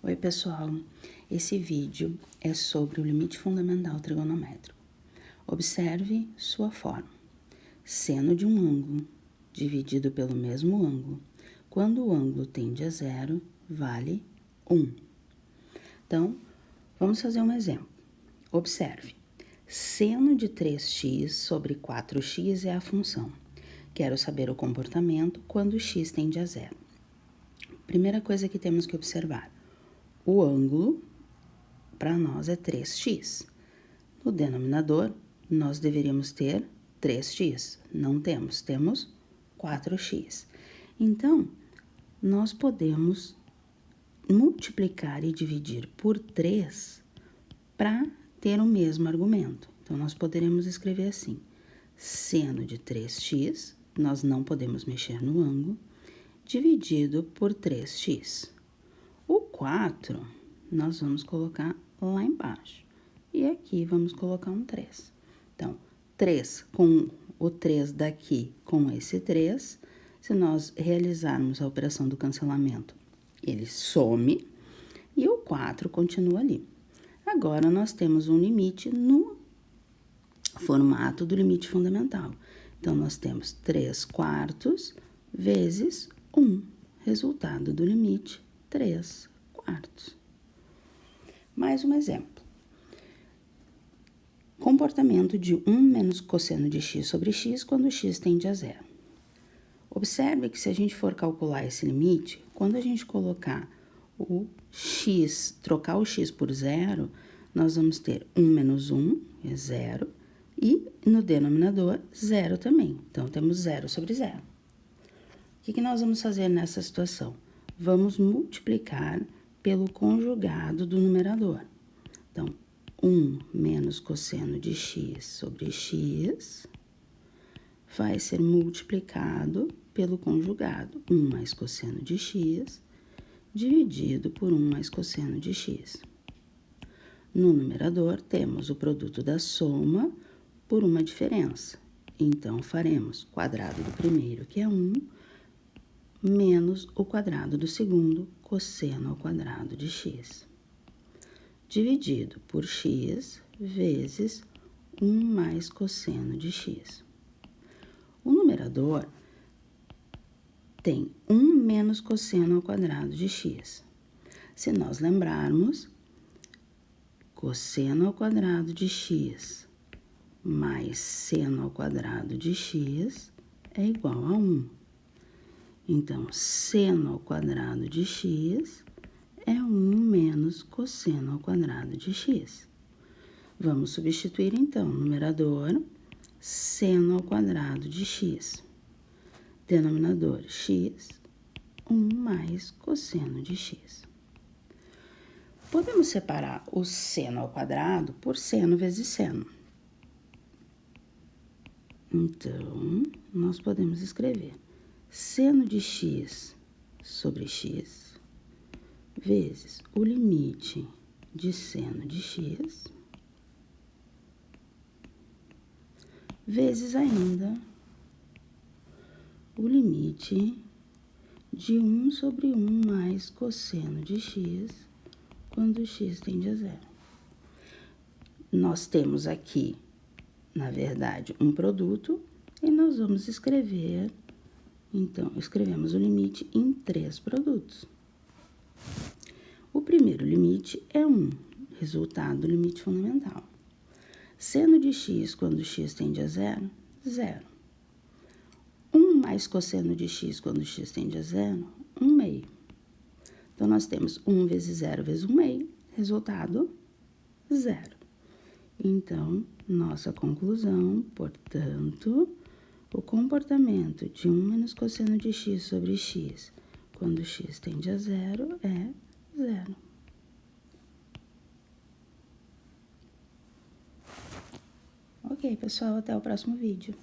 Oi pessoal, esse vídeo é sobre o limite fundamental trigonométrico. Observe sua forma. Seno de um ângulo dividido pelo mesmo ângulo, quando o ângulo tende a zero, vale 1. Então, vamos fazer um exemplo. Observe, seno de 3x sobre 4x é a função. Quero saber o comportamento quando x tende a zero. Primeira coisa que temos que observar. O ângulo, para nós, é 3x. No denominador, nós deveríamos ter 3x. Não temos, temos 4x. Então, nós podemos multiplicar e dividir por 3 para ter o mesmo argumento. Então, nós poderemos escrever assim. Seno de 3x, nós não podemos mexer no ângulo, dividido por 3x. O 4, nós vamos colocar lá embaixo. E aqui vamos colocar um 3. Então, 3 com o 3 daqui com esse 3, se nós realizarmos a operação do cancelamento, ele some e o 4 continua ali. Agora, nós temos um limite no formato do limite fundamental. Então, nós temos 3 quartos vezes 1, resultado do limite 3 quartos. Mais um exemplo. Comportamento de 1 menos cosseno de x sobre x quando x tende a zero. Observe que se a gente for calcular esse limite, quando a gente colocar o x, trocar o x por zero, nós vamos ter 1 menos 1, é zero, e no denominador, zero também. Então, temos zero sobre zero. O que nós vamos fazer nessa situação? Vamos multiplicar pelo conjugado do numerador. Então, 1 menos cosseno de x sobre x vai ser multiplicado pelo conjugado. 1 mais cosseno de x dividido por 1 mais cosseno de x. No numerador, temos o produto da soma por uma diferença. Então, faremos quadrado do primeiro, que é 1, menos o quadrado do segundo, cosseno ao quadrado de x, dividido por x vezes 1 mais cosseno de x. O numerador tem 1 menos cosseno ao quadrado de x. Se nós lembrarmos, cosseno ao quadrado de x mais seno ao quadrado de x é igual a 1. Então, seno ao quadrado de x é 1 menos cosseno ao quadrado de x. Vamos substituir, então, numerador, seno ao quadrado de x. Denominador, x, 1 mais cosseno de x. Podemos separar o seno ao quadrado por seno vezes seno. Então, nós podemos escrever seno de x sobre x vezes o limite de seno de x vezes ainda o limite de 1 sobre 1 mais cosseno de x quando x tende a zero. Nós temos aqui, na verdade, um produto e nós vamos escrever. Então, escrevemos o limite em 3 produtos. O primeiro limite é 1, resultado do limite fundamental. Seno de x quando x tende a zero, zero. 1 mais cosseno de x quando x tende a zero, 1 meio. Então, nós temos 1 vezes 0 vezes 1 meio, resultado, zero. Então, nossa conclusão, portanto, o comportamento de 1 menos cosseno de x sobre x, quando x tende a zero, é zero. Ok, pessoal, até o próximo vídeo.